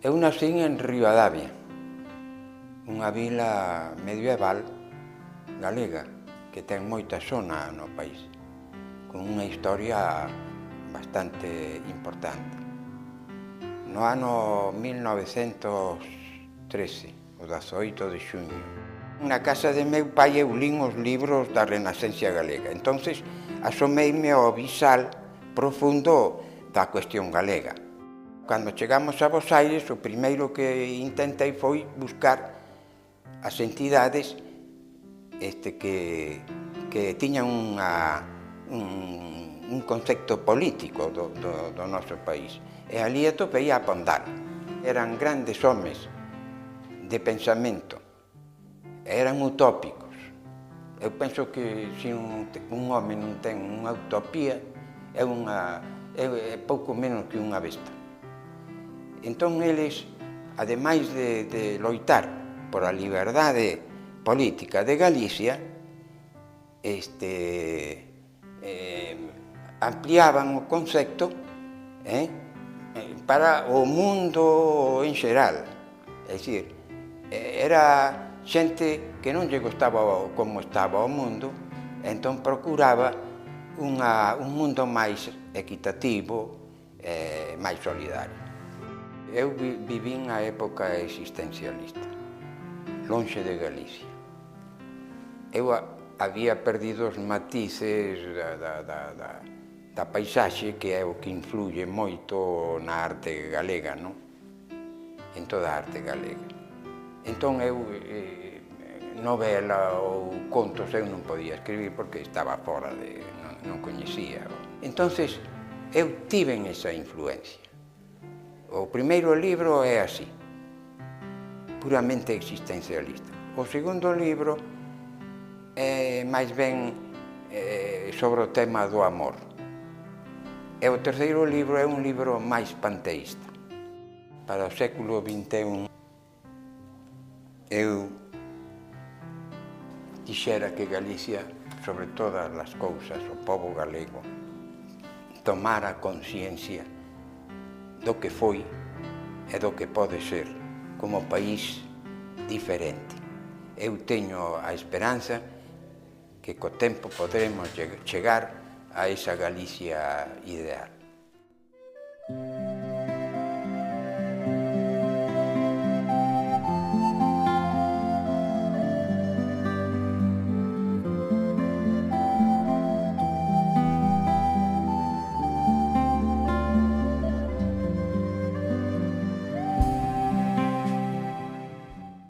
Eu nacín en Ribadavia, unha vila medieval galega que ten moita zona no país, con unha historia bastante importante. No ano 1913, o 18 de xuño, na casa de meu pai eu lín os libros da Renacencia galega. Entonces asomeime ao visal profundo da cuestión galega. Cando chegamos a Bos Aires, o primeiro que intentei foi buscar as entidades que tiñan un concepto político do noso país. E ali atopei a Pondal. Eran grandes homes de pensamento, eran utópicos. Eu penso que se un home non ten unha utopía, é pouco menos que unha besta. Entón, eles, ademais de loitar por a liberdade política de Galicia, ampliaban o concepto para o mundo en xeral. É dicir, era xente que non lle gustaba como estaba o mundo, entón procuraba un mundo máis equitativo, máis solidario. Eu vivín a época existencialista, lonxe de Galicia. Eu había perdido os matices da paisaxe, que é o que influye moito na arte galega, non? En toda a arte galega. Entón eu, novela ou contos, eu non podía escribir porque estaba fora non coñecía. Entonces, eu tiven esa influencia. O primeiro libro é así, puramente existencialista. O segundo libro é máis ben sobre o tema do amor. E o terceiro libro é un libro máis panteísta. Para o século XXI, eu quixera que Galicia, sobre todas as cousas, o pobo galego, tomara conciencia do que foi e do que pode ser como país diferente. Eu teño a esperanza que co tempo poderemos chegar a esa Galicia ideal.